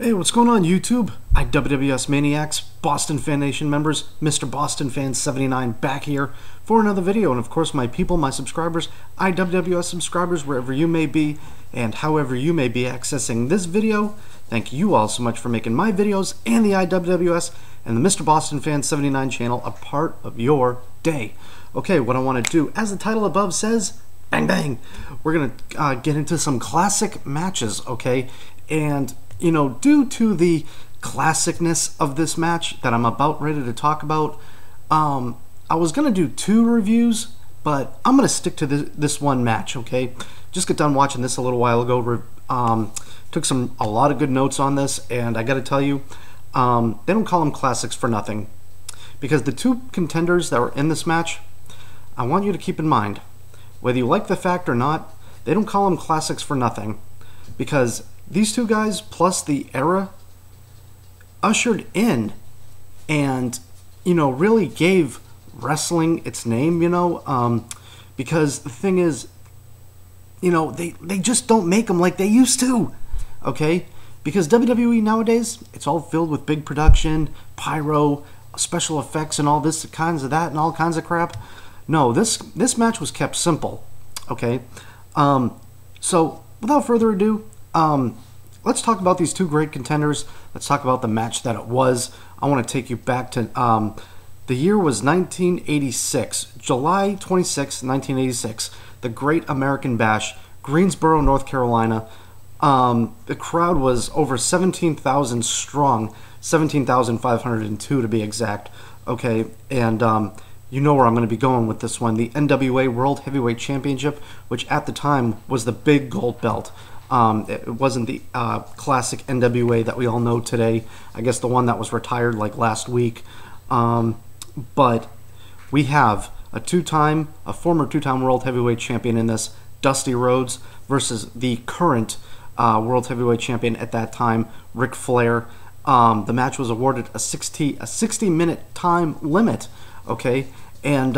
Hey, what's going on YouTube? IWWS Maniacs, Boston Fan Nation members, MrBostonfan79 back here for another video. And of course my people, my subscribers, IWWS subscribers, wherever you may be and however you may be accessing this video, thank you all so much for making my videos and the IWWS and the MrBostonfan79 channel a part of your day. Okay, what I want to do, as the title above says, bang bang, we're going to get into some classic matches, okay? And you know, due to the classicness of this match that I'm about ready to talk about, I was going to do two reviews, but I'm going to stick to this one match, okay? Just got done watching this a little while ago. Took a lot of good notes on this, and I got to tell you, they don't call them classics for nothing. Because the two contenders that were in this match, I want you to keep in mind, whether you like the fact or not, they don't call them classics for nothing. Because these two guys, plus the era, ushered in and, you know, really gave wrestling its name, you know, because the thing is, you know, they just don't make them like they used to, okay? Because WWE nowadays, it's all filled with big production, pyro, special effects, and all this kinds of that and all kinds of crap. No, this match was kept simple, okay? So, without further ado, let's talk about these two great contenders. Let's talk about the match that it was. I want to take you back to, the year was 1986, July 26, 1986, the Great American Bash, Greensboro, North Carolina. The crowd was over 17,000 strong, 17,502 to be exact, okay? And, you know where I'm going to be going with this one. The NWA World Heavyweight Championship, which at the time was the big gold belt. It wasn't the classic NWA that we all know today. I guess the one that was retired like last week. But we have a former two-time World Heavyweight Champion in this, Dusty Rhodes, versus the current World Heavyweight Champion at that time, Ric Flair. The match was awarded a 60-minute time limit, okay? And,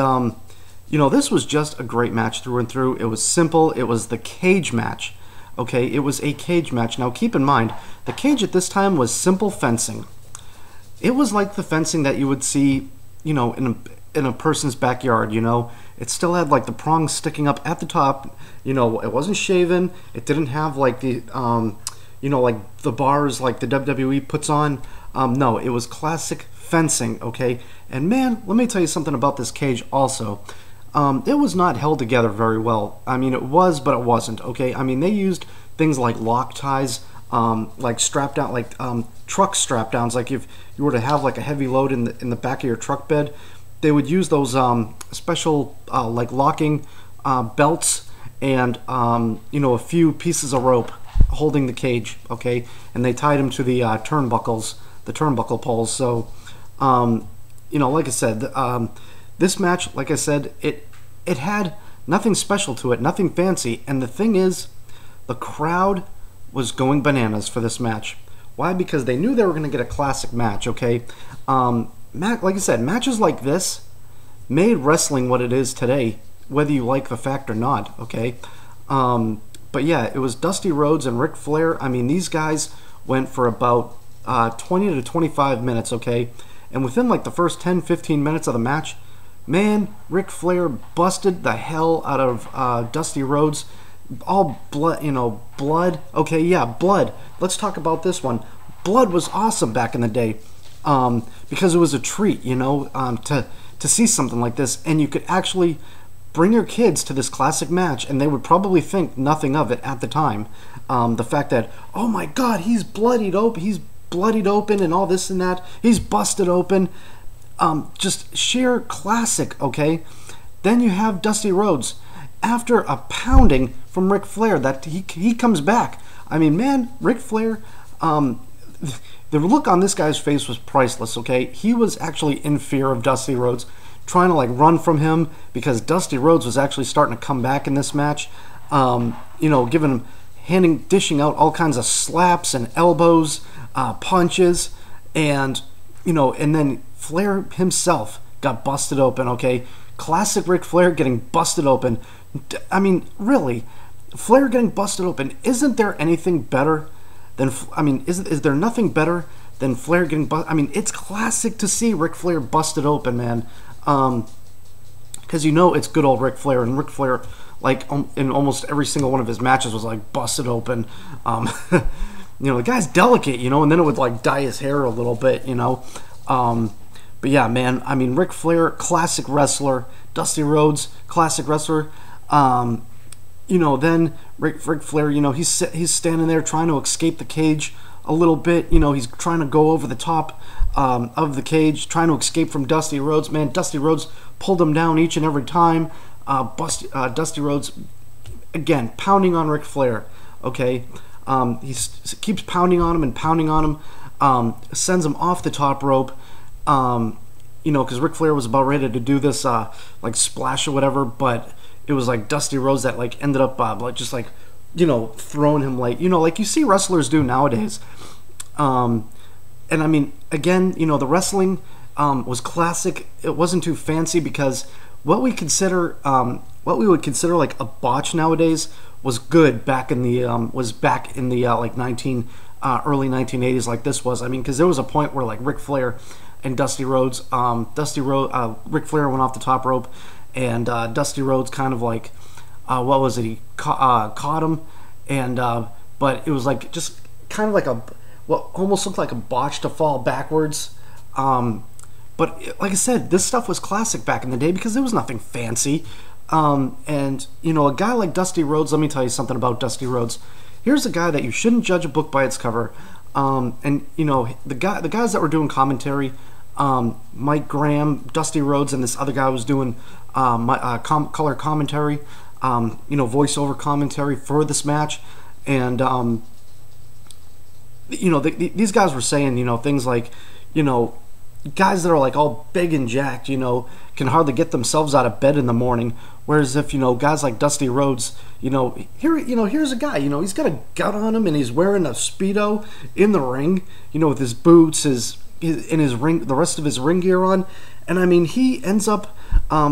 you know, this was just a great match through and through. It was simple. It was the cage match. Okay, it was a cage match. Now, keep in mind, the cage at this time was simple fencing. It was like the fencing that you would see, you know, in a person's backyard, you know. It still had, like, the prongs sticking up at the top. You know, it wasn't shaven. It didn't have, like, the, you know, like, the bars like the WWE puts on. No, it was classic fencing, okay? And, man, let me tell you something about this cage also. It was not held together very well. I mean, it was, but it wasn't, okay? I mean, they used things like lock ties, like strap down, like truck strap downs. Like if you were to have like a heavy load in the back of your truck bed, they would use those special like locking belts and you know, a few pieces of rope holding the cage, okay? And they tied them to the turnbuckle poles. So, you know, like I said, this match, like I said, it had nothing special to it, nothing fancy. And the thing is, the crowd was going bananas for this match. Why? Because they knew they were going to get a classic match, okay? Like I said, matches like this made wrestling what it is today, whether you like the fact or not, okay? But yeah, it was Dusty Rhodes and Ric Flair. I mean, these guys went for about 20 to 25 minutes, okay? And within like the first 10-15 minutes of the match, man, Ric Flair busted the hell out of Dusty Rhodes. All blood, you know, blood. Okay, yeah, blood. Let's talk about this one. Blood was awesome back in the day because it was a treat, you know, to see something like this. And you could actually bring your kids to this classic match, and they would probably think nothing of it at the time. The fact that, oh my God, he's bloodied open and all this and that. He's busted open. Just sheer classic, okay? Then you have Dusty Rhodes. After a pounding from Ric Flair, that he comes back. I mean, man, Ric Flair, the look on this guy's face was priceless, okay? He was actually in fear of Dusty Rhodes, trying to, like, run from him because Dusty Rhodes was actually starting to come back in this match. You know, dishing out all kinds of slaps and elbows, punches, and, you know, and then Flair himself got busted open, okay? Classic Ric Flair getting busted open. I mean, really, Flair getting busted open. Isn't there anything better than, I mean, is there nothing better than Flair getting busted? I mean, it's classic to see Ric Flair busted open, man. Because you know it's good old Ric Flair, and Ric Flair, like, in almost every single one of his matches was, like, busted open. You know, the guy's delicate, you know, and then it would, like, dye his hair a little bit, you know. But yeah, man, I mean, Ric Flair, classic wrestler. Dusty Rhodes, classic wrestler. You know, then Ric Flair, you know, he's standing there trying to escape the cage a little bit. You know, he's trying to go over the top of the cage, trying to escape from Dusty Rhodes. Man, Dusty Rhodes pulled him down each and every time. Dusty Rhodes, again, pounding on Ric Flair, okay? He keeps pounding on him and pounding on him, sends him off the top rope, you know, because Ric Flair was about ready to do this, like, splash or whatever, but it was, like, Dusty Rhodes that, like, ended up, like, just, like, you know, throwing him, like, you know, like you see wrestlers do nowadays. And, I mean, again, you know, the wrestling was classic. It wasn't too fancy because what we would consider like a botch nowadays was good back in the like early 1980s, like this was. I mean, because there was a point where, like, Ric Flair and Dusty Rhodes, Ric Flair went off the top rope, and Dusty Rhodes kind of, like, what was it? He caught him, and but it was like just kind of like what almost looked like a botch to fall backwards. But like I said, this stuff was classic back in the day because there was nothing fancy. And, you know, a guy like Dusty Rhodes, let me tell you something about Dusty Rhodes. Here's a guy that you shouldn't judge a book by its cover. And, you know, the guys that were doing commentary, Mike Graham, Dusty Rhodes, and this other guy was doing color commentary, you know, voiceover commentary for this match. And, you know, these guys were saying, you know, things like, you know, guys that are, like, all big and jacked, you know, can hardly get themselves out of bed in the morning. Whereas if, you know, guys like Dusty Rhodes, you know, here's a guy, you know, he's got a gut on him and he's wearing a Speedo in the ring, you know, with his boots, his ring, the rest of his ring gear on. And I mean, he ends up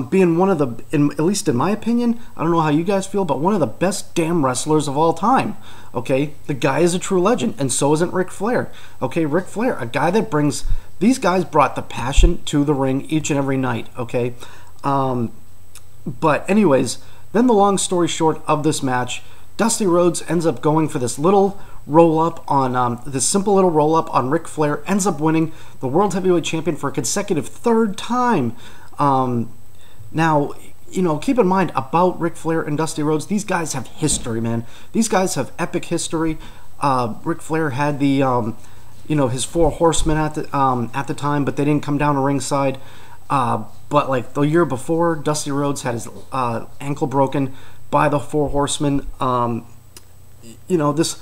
being one of the, at least in my opinion, I don't know how you guys feel, but one of the best damn wrestlers of all time. Okay, the guy is a true legend, and so isn't Ric Flair. Okay, Ric Flair, a guy that brings, these guys brought the passion to the ring each and every night. Okay, but anyways, then the long story short of this match, Dusty Rhodes ends up going for this little roll-up on, this simple little roll-up on Ric Flair, ends up winning the World Heavyweight Champion for a consecutive third time. Now, you know, keep in mind about Ric Flair and Dusty Rhodes, these guys have history, man. These guys have epic history. Ric Flair had the, you know, his 4 horsemen at the time, but they didn't come down to ringside. But, like, the year before, Dusty Rhodes had his ankle broken by the 4 horsemen. You know, there's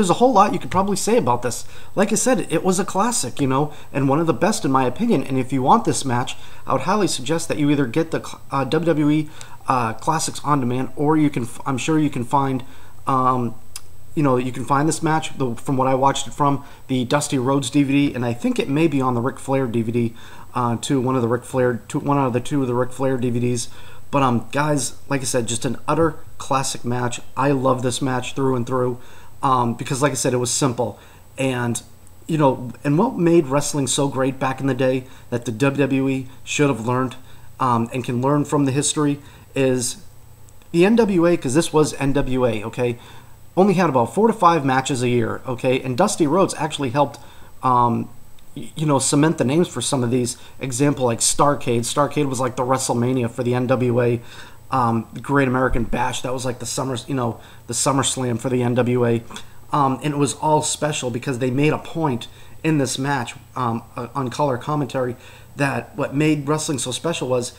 a whole lot you could probably say about this. Like I said, it was a classic, you know, and one of the best in my opinion. And if you want this match, I would highly suggest that you either get the WWE Classics on demand, or you can, I'm sure you can find, you know, you can find this match from what I watched it from the Dusty Rhodes DVD, and I think it may be on the Ric Flair DVD too, one out of the 2 of the Ric Flair DVDs. But guys, like I said, just an utter classic match. I love this match through and through because, like I said, it was simple. And, you know, and what made wrestling so great back in the day that the WWE should have learned and can learn from the history is the NWA, because this was NWA, okay, only had about 4 to 5 matches a year, okay, and Dusty Rhodes actually helped, you know, cement the names for some of these. Example, like Starrcade. Starrcade was like the WrestleMania for the NWA. The Great American Bash, that was like the SummerSlam for the NWA. And it was all special because they made a point in this match on color commentary that what made wrestling so special was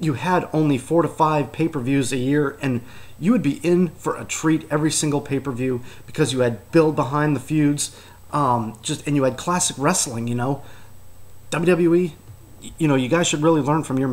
you had only 4 to 5 pay-per-views a year, and you would be in for a treat every single pay-per-view because you had build behind the feuds. And you had classic wrestling, you know. WWE, you know, you guys should really learn from your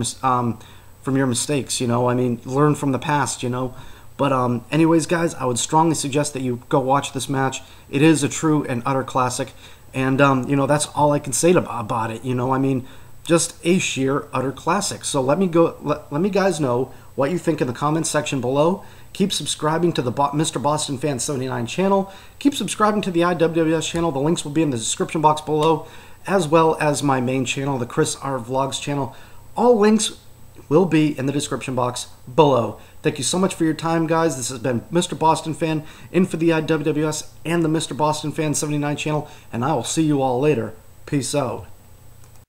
mistakes, you know. I mean, learn from the past, you know. But anyways, guys, I would strongly suggest that you go watch this match. It is a true and utter classic, and you know, that's all I can say about it. You know, I mean, just a sheer utter classic. So let me guys know what you think in the comments section below. Keep subscribing to the MrBostonfan79 channel. Keep subscribing to the IWS channel. The links will be in the description box below, as well as my main channel, the Chris R Vlogs channel. All links will be in the description box below. Thank you so much for your time, guys. This has been Mr. Boston Fan, in for the IWS and the Mr. Boston Fan 79 channel, and I will see you all later. Peace out.